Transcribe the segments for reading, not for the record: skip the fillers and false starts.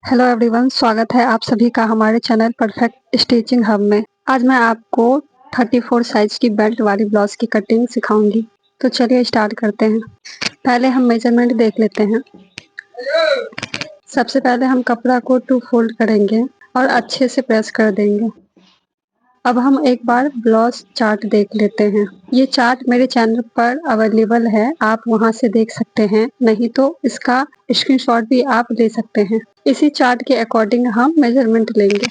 Hello everyone, स्वागत है आप सभी का हमारे चैनल परफेक्ट स्टिचिंग हब में। आज मैं आपको 34 साइज की बेल्ट वाली ब्लाउज की कटिंग सिखाऊंगी। तो चलिए स्टार्ट करते हैं। पहले हम मेजरमेंट देख लेते हैं। सबसे पहले हम कपड़ा को 2 फोल्ड करेंगे और अच्छे से प्रेस कर देंगे। अब हम एक बार ब्लाउज चार्ट देख लेते हैं। ये चार्ट मेरे चैनल पर अवेलेबल है, आप वहां से देख सकते हैं, नहीं तो इसका स्क्रीनशॉट भी आप ले सकते हैं। इसी चार्ट के अकॉर्डिंग हम मेजरमेंट लेंगे।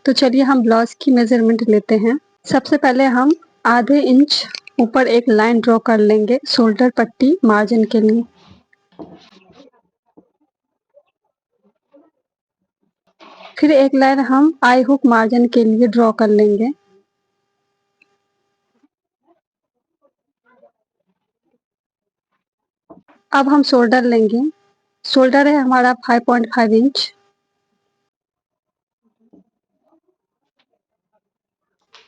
तो चलिए हम ब्लाउज की मेजरमेंट लेते हैं। सबसे पहले हम आधे इंच ऊपर एक लाइन ड्रॉ कर लेंगे शोल्डर पट्टी मार्जिन के लिए। फिर एक लाइन हम आई हुक मार्जिन के लिए ड्रॉ कर लेंगे। अब हम शोल्डर लेंगे। शोल्डर है हमारा 5.5 इंच।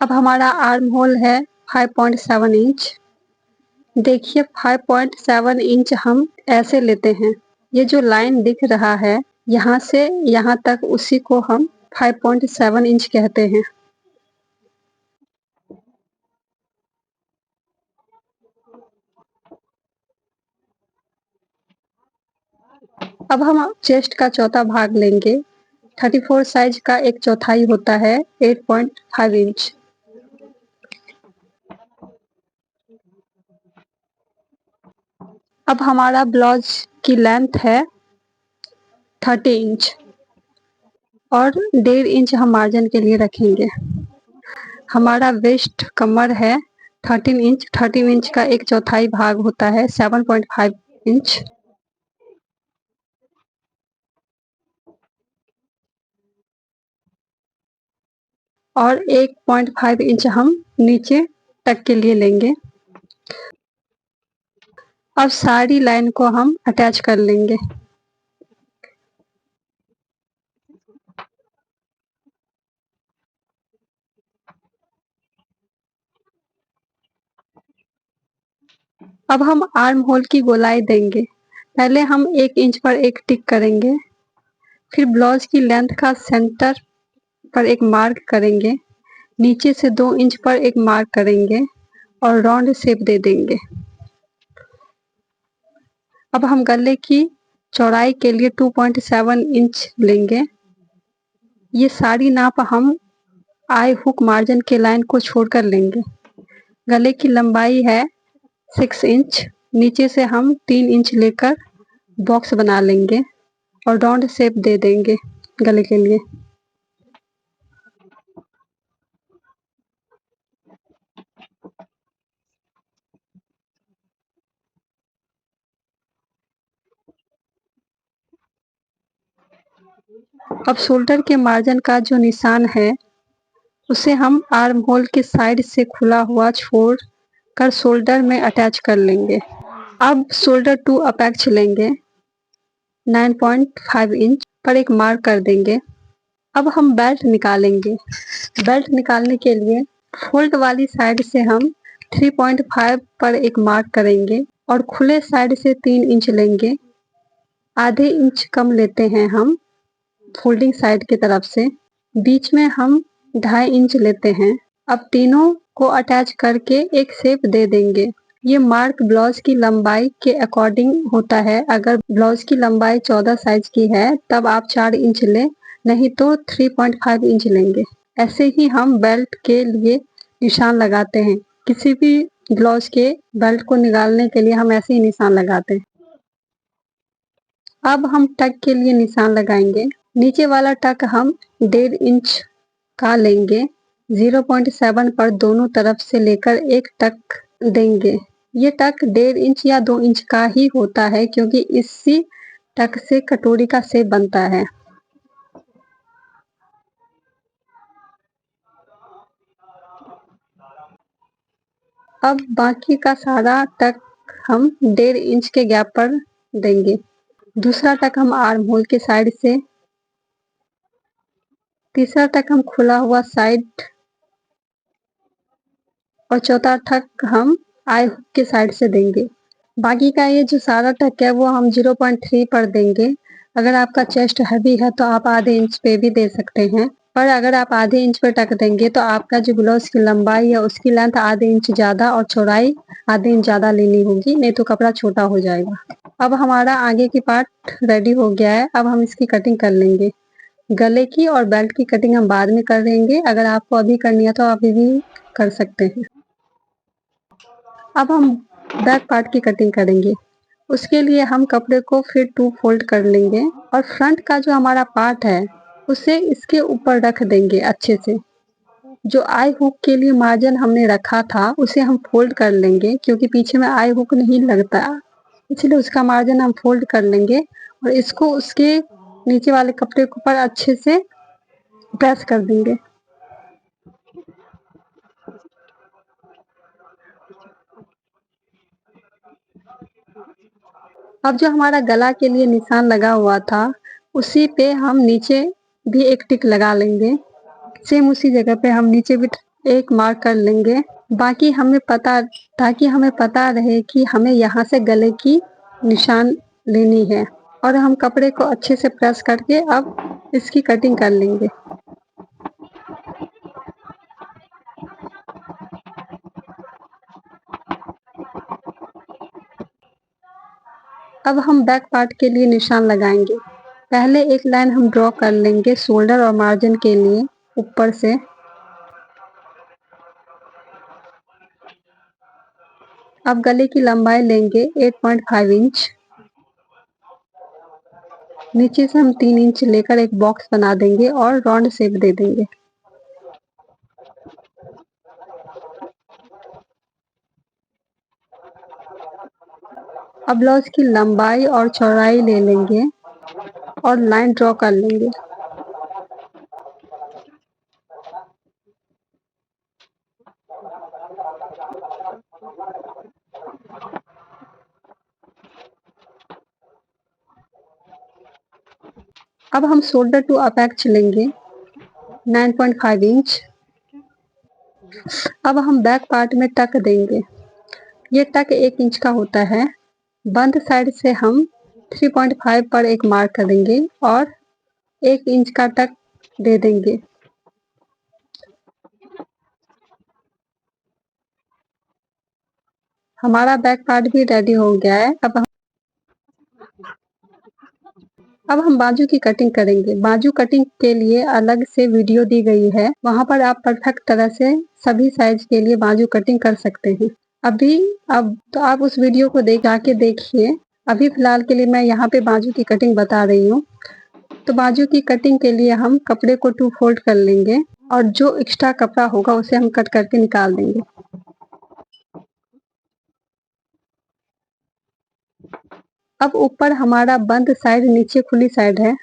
अब हमारा आर्म होल है 5.7 इंच। देखिए 5.7 इंच हम ऐसे लेते हैं। ये जो लाइन दिख रहा है यहाँ से यहाँ तक, उसी को हम 5.7 इंच कहते हैं। अब हम चेस्ट का चौथा भाग लेंगे। 34 साइज का एक चौथाई होता है 8.5 इंच। अब हमारा ब्लाउज की लेंथ है 30 इंच और 1.5 इंच हम मार्जिन के लिए रखेंगे। हमारा वेस्ट कमर है 13 इंच। 13 इंच का एक चौथाई भाग होता है 7.5 इंच। और 1.5 इंच हम नीचे तक के लिए लेंगे। अब सारी लाइन को हम अटैच कर लेंगे। अब हम आर्म होल की गोलाई देंगे। पहले हम 1 इंच पर एक टिक करेंगे, फिर ब्लाउज की लेंथ का सेंटर पर एक मार्क करेंगे, नीचे से 2 इंच पर एक मार्क करेंगे और राउंड शेप दे देंगे। अब हम गले की चौड़ाई के लिए 2.7 इंच लेंगे। ये सारी नाप हम आई हुक मार्जिन के लाइन को छोड़कर लेंगे। गले की लंबाई है 6 इंच। नीचे से हम 3 इंच लेकर बॉक्स बना लेंगे और राउंड शेप दे देंगे गले के लिए। अब शोल्डर के मार्जिन का जो निशान है उसे हम आर्म होल के साइड से खुला हुआ छोड़ कर शोल्डर में अटैच कर लेंगे। अब शोल्डर टू अपेक्स लेंगे, 9.5 इंच पर एक मार्क कर देंगे। अब हम बेल्ट निकालेंगे। बेल्ट निकालने के लिए फोल्ड वाली साइड से हम 3.5 पर एक मार्क करेंगे और खुले साइड से 3 इंच लेंगे। आधे इंच कम लेते हैं हम फोल्डिंग साइड की तरफ से। बीच में हम 2.5 इंच लेते हैं। अब तीनों को अटैच करके एक शेप दे देंगे। ये मार्क ब्लाउज की लंबाई के अकॉर्डिंग होता है। अगर ब्लाउज की लंबाई 14 साइज की है तब आप 4 इंच लें, नहीं तो 3.5 इंच लेंगे। ऐसे ही हम बेल्ट के लिए निशान लगाते हैं। किसी भी ब्लाउज के बेल्ट को निकालने के लिए हम ऐसे ही निशान लगाते हैं। अब हम टक के लिए निशान लगाएंगे। नीचे वाला टक हम 1.5 इंच का लेंगे। 0.7 पर दोनों तरफ से लेकर एक टक देंगे। ये टक 1.5 इंच या 2 इंच का ही होता है, क्योंकि इसी टक से कटोरी का शेप बनता है। अब बाकी का सारा टक हम 1.5 इंच के गैप पर देंगे। दूसरा टक हम आर्म होल के साइड से, तीसरा टक हम खुला हुआ साइड और चौथा टक हम आई हुक के साइड से देंगे। बाकी का ये जो सारा टक है वो हम 0.3 पर देंगे। अगर आपका चेस्ट हैवी है तो आप आधे इंच पे भी दे सकते हैं, पर अगर आप आधे इंच पे टक देंगे तो आपका जो ब्लाउज की लंबाई है उसकी लेंथ आधे इंच ज़्यादा और चौड़ाई आधे इंच ज़्यादा लेनी होगी, नहीं तो कपड़ा छोटा हो जाएगा। अब हमारा आगे की पार्ट रेडी हो गया है। अब हम इसकी कटिंग कर लेंगे। गले की और बेल्ट की कटिंग हम बाद में कर लेंगे। अगर आपको अभी करनी है तो आप अभी भी कर सकते हैं। अब हम बैक पार्ट की कटिंग करेंगे। उसके लिए हम कपड़े को फिर 2 फोल्ड कर लेंगे और फ्रंट का जो हमारा पार्ट है उसे इसके ऊपर रख देंगे अच्छे से। जो आई हुक के लिए मार्जिन हमने रखा था उसे हम फोल्ड कर लेंगे, क्योंकि पीछे में आई हुक नहीं लगता, इसलिए उसका मार्जिन हम फोल्ड कर लेंगे और इसको उसके नीचे वाले कपड़े के ऊपर अच्छे से प्रेस कर देंगे। अब जो हमारा गला के लिए निशान लगा हुआ था उसी पे हम नीचे भी एक टिक लगा लेंगे। सेम उसी जगह पे हम नीचे भी एक मार्क कर लेंगे। बाकी हमें पता ताकि हमें पता रहे कि हमें यहाँ से गले की निशान लेनी है और हम कपड़े को अच्छे से प्रेस करके अब इसकी कटिंग कर लेंगे। अब हम बैक पार्ट के लिए निशान लगाएंगे। पहले एक लाइन हम ड्रॉ कर लेंगे शोल्डर और मार्जिन के लिए ऊपर से। अब गले की लंबाई लेंगे 8.5 इंच। नीचे से हम 3 इंच लेकर एक बॉक्स बना देंगे और राउंड शेप दे देंगे। अब ब्लाउज की लंबाई और चौड़ाई ले लेंगे और लाइन ड्रॉ कर लेंगे। अब हम शोल्डर टू अपेक्स लेंगे 9.5 इंच। अब हम बैक पार्ट में टक देंगे। ये टक 1 इंच का होता है। बंद साइड से हम 3.5 पर एक मार्क करेंगे और 1 इंच का टक दे देंगे। हमारा बैक पार्ट भी रेडी हो गया है। अब हम बाजू की कटिंग करेंगे। बाजू कटिंग के लिए अलग से वीडियो दी गई है, वहां पर आप परफेक्ट तरह से सभी साइज के लिए बाजू कटिंग कर सकते हैं। अभी अब तो आप उस वीडियो को जाके देखिए। अभी फिलहाल के लिए मैं यहाँ पे बाजू की कटिंग बता रही हूँ। तो बाजू की कटिंग के लिए हम कपड़े को 2 फोल्ड कर लेंगे और जो एक्स्ट्रा कपड़ा होगा उसे हम कट करके निकाल देंगे। अब ऊपर हमारा बंद साइड नीचे खुली साइड है।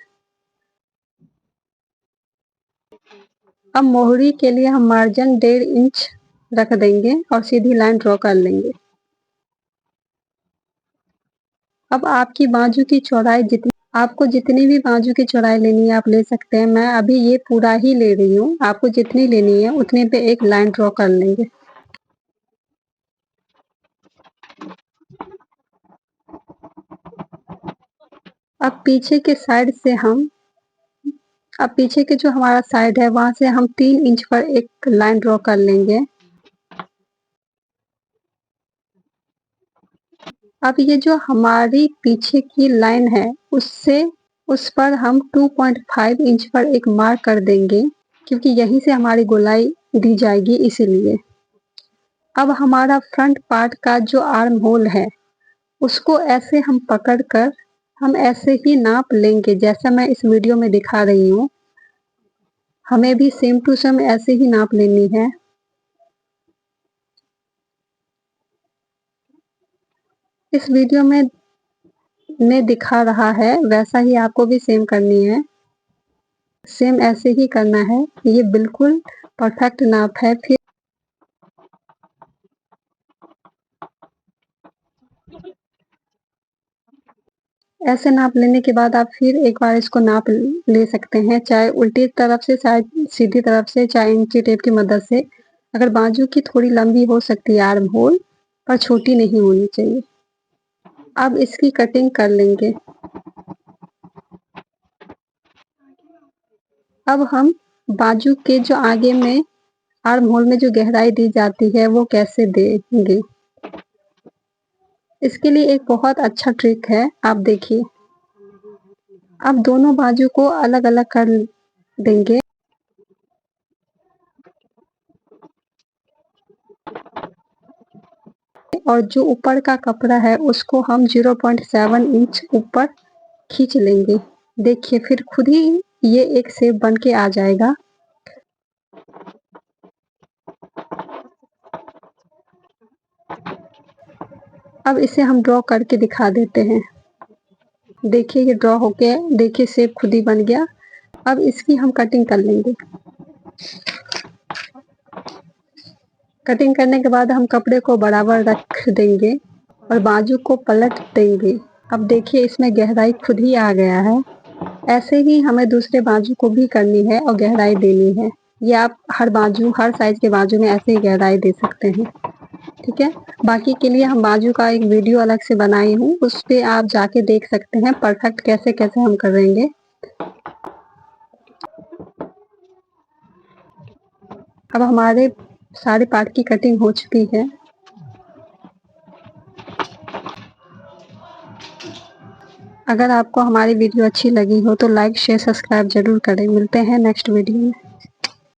अब मोहरी के लिए हम मार्जिन 1.5 इंच रख देंगे और सीधी लाइन ड्रॉ कर लेंगे। अब आपकी बाजू की चौड़ाई आपको जितनी भी बाजू की चौड़ाई लेनी है आप ले सकते हैं। मैं अभी ये पूरा ही ले रही हूँ। आपको जितनी लेनी है उतने पे एक लाइन ड्रॉ कर लेंगे। अब पीछे के साइड से हम अब पीछे के जो हमारा साइड है वहां से हम 3 इंच पर एक लाइन ड्रॉ कर लेंगे। अब ये जो हमारी पीछे की लाइन है उससे उस पर हम 2.5 इंच पर एक मार्क कर देंगे, क्योंकि यहीं से हमारी गोलाई दी जाएगी इसीलिए। अब हमारा फ्रंट पार्ट का जो आर्म होल है उसको ऐसे हम पकड़ कर हम ऐसे ही नाप लेंगे जैसा मैं इस वीडियो में दिखा रही हूँ। हमें भी सेम टू सेम ऐसे ही नाप लेनी है। इस वीडियो में दिखा रहा है वैसा ही आपको भी सेम करनी है। सेम ऐसे ही करना है। ये बिल्कुल परफेक्ट नाप है। फिर ऐसे नाप लेने के बाद आप फिर एक बार इसको नाप ले सकते हैं, चाहे उल्टी तरफ से चाहे सीधी तरफ से, चाहे इंची टेप की मदद से। अगर बाजू की थोड़ी लंबी हो सकती है आर्म होल, पर छोटी नहीं होनी चाहिए। अब इसकी कटिंग कर लेंगे। अब हम बाजू के जो आगे में आर्म होल में जो गहराई दी जाती है वो कैसे देंगे। इसके लिए एक बहुत अच्छा ट्रिक है, आप देखिए। अब दोनों बाजू को अलग अलग कर देंगे और जो ऊपर का कपड़ा है उसको हम 0.7 इंच ऊपर खींच लेंगे। देखिए फिर खुद ही ये एक शेप बन के आ जाएगा। अब इसे हम ड्रॉ करके दिखा देते हैं। देखिए ये ड्रॉ होके देखिए शेप खुद ही बन गया। अब इसकी हम कटिंग कर लेंगे। कटिंग करने के बाद हम कपड़े को बराबर रख देंगे और बाजू को पलट देंगे। अब देखिए इसमें गहराई खुद ही आ गया है। ऐसे ही हमें दूसरे बाजू को भी करनी है और गहराई देनी है। ये आप हर बाजू हर साइज के बाजू में ऐसे ही गहराई दे सकते हैं, ठीक है। बाकी के लिए हम बाजू का एक वीडियो अलग से बनाई हूँ, उस पे आप जाके देख सकते हैं परफेक्ट कैसे कैसे हम करेंगे। अब हमारे सारे पार्ट की कटिंग हो चुकी है। अगर आपको हमारी वीडियो अच्छी लगी हो तो लाइक शेयर सब्सक्राइब जरूर करें। मिलते हैं नेक्स्ट वीडियो में।